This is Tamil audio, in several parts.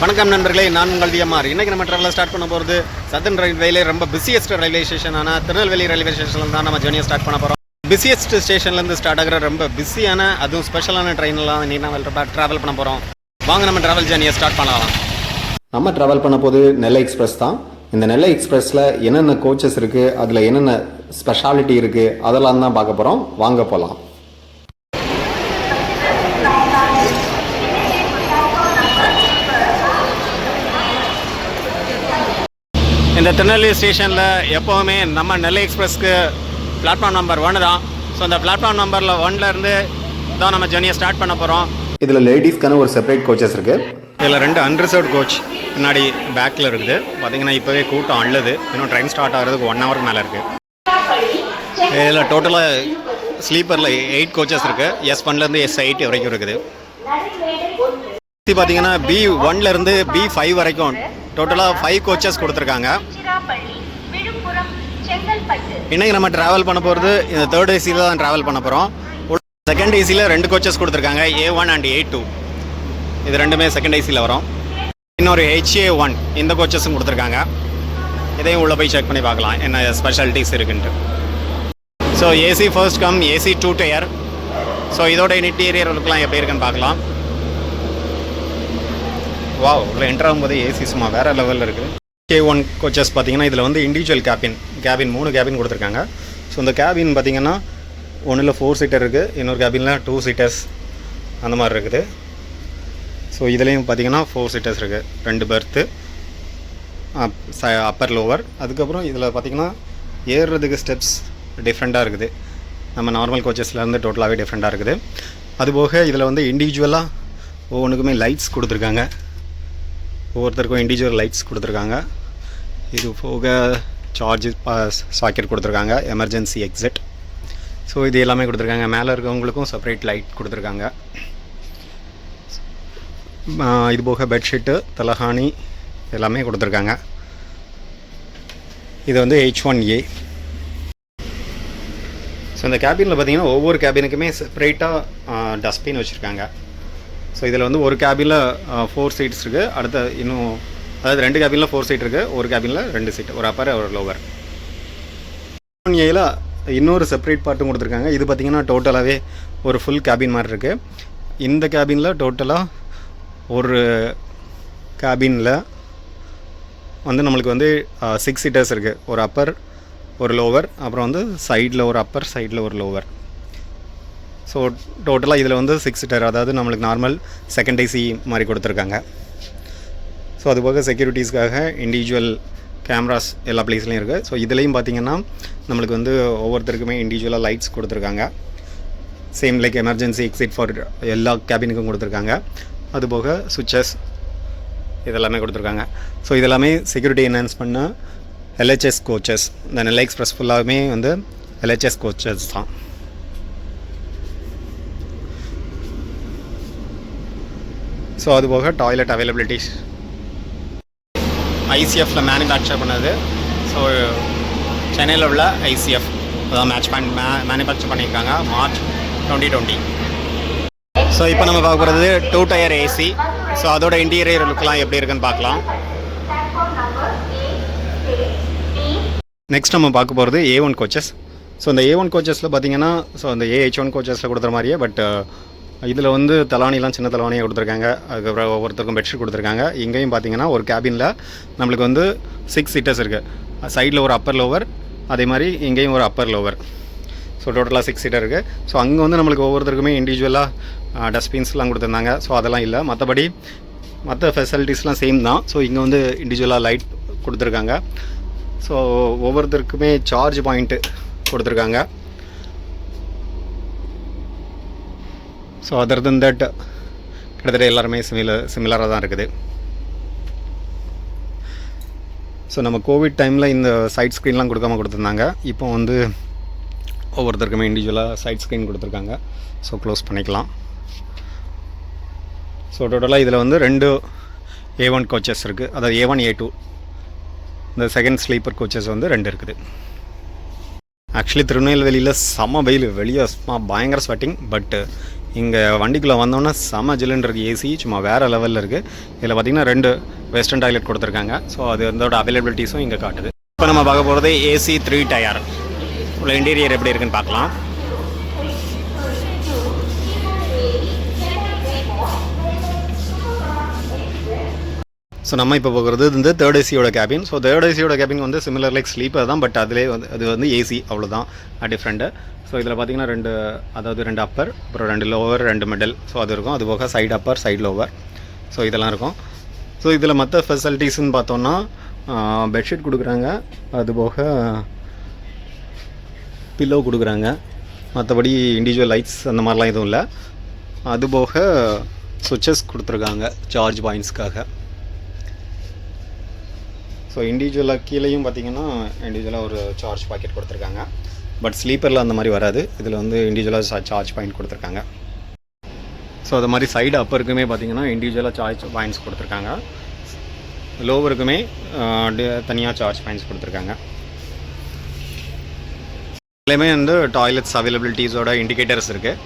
வணக்கம் நண்பர்களே, நான் உங்கள் டிஎம்ஆர். இன்றைக்கி நம்ம ட்ராவலில் ஸ்டார்ட் பண்ண போகிறது சதர்ன் ரயில்வேலே ரொம்ப பிஸியஸ்ட் ரயில்வே ஸ்டேஷனான திருநெல்வேலி ரயில்வே ஸ்டேஷனில் தான் நம்ம ஜர்னியை ஸ்டார்ட் பண்ண போகிறோம். பிஸியஸ்ட் ஸ்டேஷன்லேருந்து ஸ்டார்ட் ஆகிற ரொம்ப பிஸியான அதுவும் ஸ்பெஷலான ட்ரெயினெலாம் இன்றைக்கி நம்ம ட்ராவல் பண்ண போகிறோம். வாங்க நம்ம ட்ராவல் ஜர்னியை ஸ்டார்ட் பண்ணலாம். நம்ம ட்ராவல் பண்ண போது நெல்லை எக்ஸ்பிரஸ் தான். இந்த நெல்லை எக்ஸ்பிரஸில் என்னென்ன கோச்சஸ் இருக்குது, அதில் என்னென்ன ஸ்பெஷாலிட்டி இருக்குது, அதெல்லாம் தான் பார்க்க போகிறோம். வாங்க போகலாம். இந்த திருநெல்வேலி ஸ்டேஷனில் எப்போவுமே நம்ம நெல்லை எக்ஸ்பிரஸ்க்கு பிளாட்ஃபார்ம் நம்பர் 1 தான். ஸோ இந்த பிளாட்ஃபார்ம் நம்பரில் 1லேருந்து தான் நம்ம ஜர்னியை ஸ்டார்ட் பண்ண போகிறோம். இதில் லேடிஸ்க்கான ஒரு செப்பரேட் கோச்சஸ் இருக்குது. இதில் 2 அன்ரிசர்வ்ட் கோச் முன்னாடி பேக்கில் இருக்குது. பார்த்தீங்கன்னா இப்போவே கூட்டம் அள்ளுது. இன்னும் ட்ரெயின் ஸ்டார்ட் ஆகிறதுக்கு 1 ஹவருக்கு மேலே இருக்குது. இதில் டோட்டலாக ஸ்லீப்பரில் 8 கோச்சஸ் இருக்குது. S1லேருந்து S8 வரைக்கும் இருக்குது. பார்த்தீங்கன்னா B1லேருந்து B5 வரைக்கும் டோட்டலாக 5 கோச்சஸ் கொடுத்துருக்காங்க. இன்றைக்கி நம்ம ட்ராவல் பண்ண போகிறது இந்த 3rd ஏசியில் தான் ட்ராவல் பண்ண போகிறோம். 2nd ஏசியில் 2 கோச்சஸ் கொடுத்துருக்காங்க, A1 அண்ட் A2. இது ரெண்டுமே 2nd ஏசியில் வரும். இன்னொரு HA1 இந்த கோச்சஸும் கொடுத்துருக்காங்க. இதையும் உள்ளே போய் செக் பண்ணி பார்க்கலாம் என்ன ஸ்பெஷாலிட்டிஸ் இருக்குன்ட்டு. So AC first cum, AC 2 tier. So இதோட இன்டீரியர் லுக்லாம் எப்படி இருக்குன்னு பார்க்கலாம். வாவ், உள்ள என்ட்ரு ஆகும்போது ஏசி சும்மா வேறு லெவலில் இருக்குது. K1 கோச்சஸ் பார்த்தீங்கன்னா இதில் வந்து இண்டிவிஜுவல் கேபின் 3 கேபின் கொடுத்துருக்காங்க. ஸோ இந்த கேபின் பார்த்தீங்கன்னா ஒன்றில் 4 சீட்டர் இருக்குது, இன்னொரு கேபினில் 2 சீட்டர்ஸ் அந்த மாதிரி இருக்குது. ஸோ இதுலேயும் பார்த்தீங்கன்னா 4 சீட்டர்ஸ் இருக்குது, 2 பெர்த்து, அப்பர் லோவர். அதுக்கப்புறம் இதில் பார்த்தீங்கன்னா ஏறுறதுக்கு ஸ்டெப்ஸ் டிஃப்ரெண்ட்டாக இருக்குது. நம்ம நார்மல் கோச்சஸ்லேருந்து டோட்டலாகவே டிஃப்ரெண்ட்டாக இருக்குது. அதுபோக இதில் வந்து இண்டிவிஜுவலாக ஒவ்வொன்றுக்குமே லைட்ஸ் கொடுத்துருக்காங்க. ஒவ்வொருத்தருக்கும் இண்டிவிஜுவல் லைட்ஸ் கொடுத்துருக்காங்க. இது போக சார்ஜ் சாக்கெட் கொடுத்துருக்காங்க, எமர்ஜென்சி எக்ஸிட். ஸோ இது எல்லாமே கொடுத்துருக்காங்க. மேலே இருக்கவங்களுக்கும் செப்பரேட் லைட் கொடுத்துருக்காங்க. இது போக பெட்ஷீட்டு, தலகாணி எல்லாமே கொடுத்துருக்காங்க. இது வந்து H1A. ஸோ இந்த கேபினில் பார்த்தீங்கன்னா ஒவ்வொரு கேபினுக்குமே செப்பரேட்டாக டஸ்ட்பின் வச்சுருக்காங்க. ஸோ இதில் வந்து ஒரு கேபினில் 4 சீட்ஸ் இருக்குது. அடுத்த இன்னும் அதாவது 2 கேபினில் 4 சீட் இருக்குது, ஒரு கேபினில் 2 சீட், ஒரு அப்பர் ஒரு லோவர். H1Aல இன்னொரு செப்பரேட் பார்ட்டும் கொடுத்துருக்காங்க. இது பார்த்திங்கன்னா டோட்டலாகவே ஒரு ஃபுல் கேபின் மாதிரி இருக்குது. இந்த கேபினில் டோட்டலாக ஒரு கேபினில் வந்து நம்மளுக்கு வந்து 6 சீட்டர்ஸ் இருக்குது. ஒரு அப்பர் ஒரு லோவர், அப்புறம் வந்து சைடில் ஒரு அப்பர், சைடில் ஒரு லோவர். ஸோ டோட்டலாக இதில் வந்து 6 சீட்டர், அதாவது நம்மளுக்கு நார்மல் 2nd ஏசி மாதிரி கொடுத்துருக்காங்க. ஸோ அதுபோக செக்யூரிட்டிஸ்க்காக இண்டிவிஜுவல் கேமராஸ் எல்லா பிளேஸ்லையும் இருக்குது. ஸோ இதுலேயும் பார்த்திங்கன்னா நம்மளுக்கு வந்து ஒவ்வொருத்தருக்குமே இண்டிவிஜுவலாக லைட்ஸ் கொடுத்துருக்காங்க. Same like emergency exit for எல்லா கேபினுக்கும் கொடுத்துருக்காங்க. அதுபோக சுவிட்சஸ் இதெல்லாமே கொடுத்துருக்காங்க. ஸோ இதெல்லாமே செக்யூரிட்டி என்ஹான்ஸ் பண்ண LHS கோச்சஸ். இந்த நெல்லை எக்ஸ்பிரஸ் ஃபுல்லாகவே வந்து LHS கோச்சஸ் தான். ஸோ அதுபோக டாய்லெட் அவைலபிலிட்டிஸ் ICFல மேனுஃபேக்சர் பண்ணது. ஸோ சென்னையில் உள்ள ICF அதான் மேனுஃபேக்சர் பண்ணியிருக்காங்க மார்ச் 2020. ஸோ இப்போ நம்ம பார்க்க போகிறது 2 டயர் ஏசி. ஸோ அதோட இன்டீரியர் லுக்கெலாம் எப்படி இருக்குன்னு பார்க்கலாம். நெக்ஸ்ட் நம்ம பார்க்க போகிறது A1 கோச்சஸ். ஸோ இந்த A1 கோச்சஸில் பார்த்தீங்கன்னா ஸோ அந்த H1 கோச்சஸில் கொடுக்குற மாதிரியே, பட் இதில் வந்து தலானிலாம் சின்ன தலானியாக கொடுத்துருக்காங்க. அதுக்கப்புறம் ஒவ்வொருத்தருக்கும் பெட்ஷீட் கொடுத்துருக்காங்க. இங்கேயும் பார்த்தீங்கன்னா ஒரு கேபினில் நம்மளுக்கு வந்து 6 சீட்டர்ஸ் இருக்குது. சைடில் ஒரு அப்பர் லோவர், அதே மாதிரி இங்கேயும் ஒரு அப்பர் லோவர். ஸோ டோட்டலாக 6 சீட்டர் இருக்குது. ஸோ அங்கே வந்து நம்மளுக்கு ஒவ்வொருத்தருக்குமே இண்டிவிஜுவலாக டஸ்ட்பின்ஸ்லாம் கொடுத்துருந்தாங்க. ஸோ அதெல்லாம் இல்லை, மற்றபடி மற்ற ஃபெசிலிட்டிஸ்லாம் சேம் தான். ஸோ இங்கே வந்து இண்டிவிஜுவலாக லைட் கொடுத்துருக்காங்க. ஸோ ஒவ்வொருத்தருக்குமே சார்ஜ் பாயிண்ட்டு கொடுத்துருக்காங்க. ஸோ அதர் தென் தட் கிட்டத்தட்ட எல்லாருமே சிமிலராக தான் இருக்குது. ஸோ நம்ம கோவிட் டைமில் இந்த சைட் ஸ்க்ரீன்லாம் கொடுத்துருந்தாங்க. இப்போ வந்து ஒவ்வொருத்தருக்குமே இண்டிவிஜுவலாக சைட் ஸ்க்ரீன் கொடுத்துருக்காங்க. ஸோ க்ளோஸ் பண்ணிக்கலாம். ஸோ டோட்டலாக இதில் வந்து 2 A1 கோச்சஸ் இருக்குது, அதாவது A1 A2. இந்த 2nd ஸ்லீப்பர் கோச்சஸ் வந்து 2 இருக்குது. ஆக்சுவலி திருநெல்வேலியில் செம்ம வெயில், வெளியே பயங்கர ஸ்வெட்டிங். பட் இங்கே வண்டிக்குள்ளே வந்தோன்னா செம ஜில்லுன்னு இருக்குது. ஏசி சும்மா வேறு லெவலில் இருக்குது. இதில் பார்த்திங்கன்னா 2 வெஸ்டர்ன் டாய்லெட் கொடுத்துருக்காங்க. ஸோ அது அதோட அவைலபிலிட்டிஸும் இங்கே காட்டுது. இப்போ நம்ம பார்க்க போகிறது ஏசி 3 டயர் உள்ள இன்டீரியர் எப்படி இருக்குன்னு பார்க்கலாம். ஸோ நம்ம இப்போ போகிறது வந்து தேர்ட் ஏசியோட கேபின். ஸோ தேர்ட் ஏசியோட கேபின் வந்து சிமிலர் லைக் ஸ்லீப்பர் தான், பட் அதிலே வந்து அது வந்து ஏசி அவ்வளோதான் டிஃப்ரெண்ட்டு. ஸோ இதில் பார்த்தீங்கன்னா 2 அப்பர், அப்புறம் 2 லோவர், 2 மிடில். ஸோ அது இருக்கும். அது போக side Appar, side lower. So இதெல்லாம் இருக்கும். ஸோ இதில் மற்ற ஃபெசிலிட்டிஸ்ன்னு பார்த்தோன்னா பெட்ஷீட் கொடுக்குறாங்க, அது போக பில்லோ கொடுக்குறாங்க. மற்றபடி இண்டிவிஜுவல் லைட்ஸ் அந்த மாதிரிலாம் எதுவும் இல்லை. அது போக சுவிட்சஸ் கொடுத்துருக்காங்க சார்ஜ் பாயிண்ட்ஸ்க்காக. ஸோ இண்டிவிஜுவலாக கீழேயும் பார்த்தீங்கன்னா இண்டிவிஜுவலாக ஒரு சார்ஜ் பாக்கெட் கொடுத்துருக்காங்க. பட் ஸ்லீப்பரில் அந்த மாதிரி வராது. இதில் வந்து இண்டிவிஜுவலாக சார்ஜ் பாயிண்ட் கொடுத்துருக்காங்க. ஸோ அது மாதிரி சைடு அப்பருக்குமே பார்த்தீங்கன்னா இண்டிவிஜுவலாக சார்ஜ் பாயிண்ட்ஸ் கொடுத்துருக்காங்க. லோவருக்குமே தனியாக சார்ஜ் பாயிண்ட்ஸ் கொடுத்துருக்காங்க. எல்லாமே வந்து டாய்லெட்ஸ் அவைலபிலிட்டிஸோட இண்டிகேட்டர்ஸ் இருக்குது.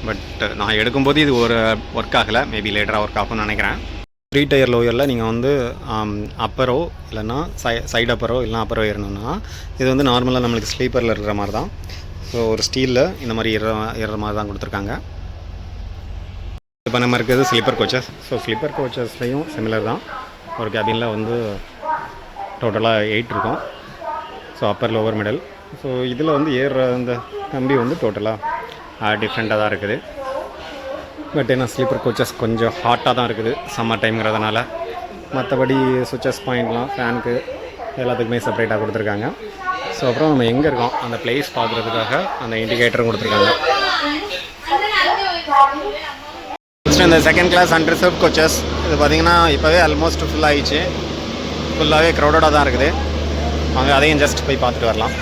பட் நான் எடுக்கும்போது இது ஒரு ஒர்க் ஆகலை. மேபி லேட்டராக ஒர்க் ஆகும்னு நினைக்கிறேன். 3 டயர் லோயரில் நீங்கள் வந்து அப்பரோ இல்லைன்னா சைடு அப்பரோ இல்லைனா அப்பரோ ஏறணுன்னா இது வந்து நார்மலாக நம்மளுக்கு ஸ்லீப்பரில் இருக்கிற மாதிரி தான். ஸோ ஒரு ஸ்டீலில் இந்த மாதிரி ஏறுற மாதிரி தான் கொடுத்துருக்காங்க. இப்போ நம்ம இருக்கிறது ஸ்லீப்பர் கோச்சஸ். ஸோ ஸ்லீப்பர் கோச்சஸ்லேயும் சிமிலர் தான். ஒரு கேபினில் வந்து டோட்டலாக 8 இருக்கும். So upper, lower, middle. So இதில் வந்து ஏறுற அந்த கம்பி வந்து டோட்டலாக டிஃப்ரெண்ட்டாக தான் இருக்குது. பட் ஏன்னா ஸ்லீப்பர் கோச்சஸ் கொஞ்சம் ஹாட்டாக தான் இருக்குது சம்மர் டைம்ங்கிறதுனால. மற்றபடி சுவிட்சஸ் பாயிண்ட்லாம் ஃபேனுக்கு எல்லாத்துக்குமே செப்பரேட்டாக கொடுத்துருக்காங்க. ஸோ அப்புறம் நம்ம எங்கே இருக்கோம் அந்த பிளேஸ் பார்க்குறதுக்காக அந்த இண்டிகேட்டரும் கொடுத்துருக்காங்க. நெக்ஸ்ட் இந்த second class and reserve coaches இது பார்த்திங்கன்னா இப்போவே ஆல்மோஸ்ட் ஃபுல் ஆகிடுச்சு. ஃபுல்லாகவே க்ரௌடடாக தான் இருக்குது. அங்கே அதையும் ஜஸ்ட் போய் பார்த்துட்டு வரலாம்.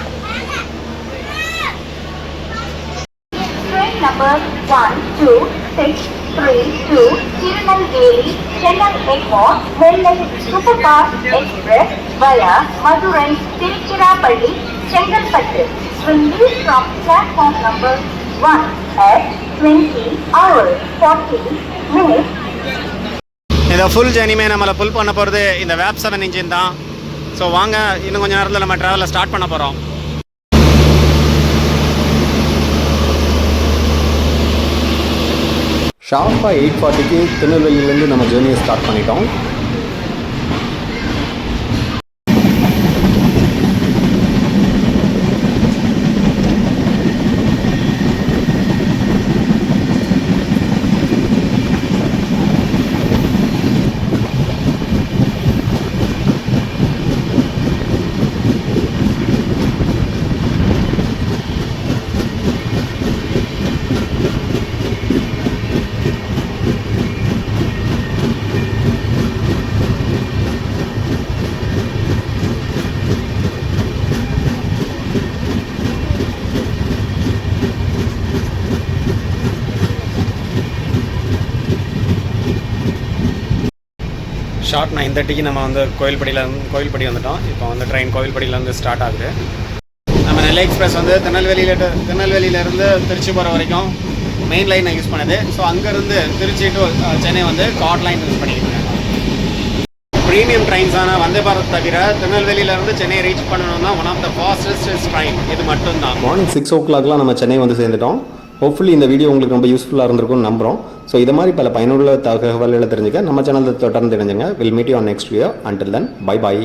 Number 1262 Tirunelveli Chennai Egmore Nellai Superfast Express via Madurai Tiruchirappalli Chengalpattu will leave from platform number 1 at 20 hours 40 minutes. இந்த ஃபுல் ஜர்னிமே நம்மளை ஃபுல் பண்ண போகிறது இந்த வேப் 7 இன்ஜின் தான். ஸோ வாங்க இன்னும் கொஞ்சம் நேரத்தில் நம்ம ட்ராவலை ஸ்டார்ட் பண்ண போகிறோம். ஷார்ப்பாக 8:40க்கு திருநெல்வேலியிலேருந்து நம்ம ஜேர்னியை ஸ்டார்ட் பண்ணிட்டோம். ஷார்ட் 9:30க்கு நம்ம வந்து கோயில்படி வந்துட்டோம். இப்போ வந்து ட்ரெயின் கோயில்படியிலேருந்து ஸ்டார்ட் ஆகுது. நம்ம நெல்லை எக்ஸ்பிரஸ் வந்து திருநெல்வேலியிலேருந்து திருச்சி போகிற வரைக்கும் மெயின் லைனை யூஸ் பண்ணுது. ஸோ அங்கேருந்து திருச்சி டு சென்னை வந்து கார்ட் லைன் யூஸ் பண்ணியிருக்காங்க. ப்ரீமியம் ட்ரெயின்ஸான வந்தே பாரத் தவிர திருநெல்வேலியிலேருந்து சென்னை ரீச் பண்ணணும்னா one of the fastest train இது மட்டும்தான். மார்னிங் 6 o'clockலாம் நம்ம சென்னை வந்து சேர்ந்துட்டோம். ஹோப்ஃபுல்லி இந்த வீடியோ உங்களுக்கு ரொம்ப யூஸ்ஃபுல்லாக இருந்திருக்கும்னு நம்புகிறோம். ஸோ இது மாதிரி பல பயனுள்ள தகவல்களை தெரிஞ்சுக்க நம்ம சேனலில் தொடர்ந்து இணைஞ்சுங்க. Will meet you on next video. Until then bye bye.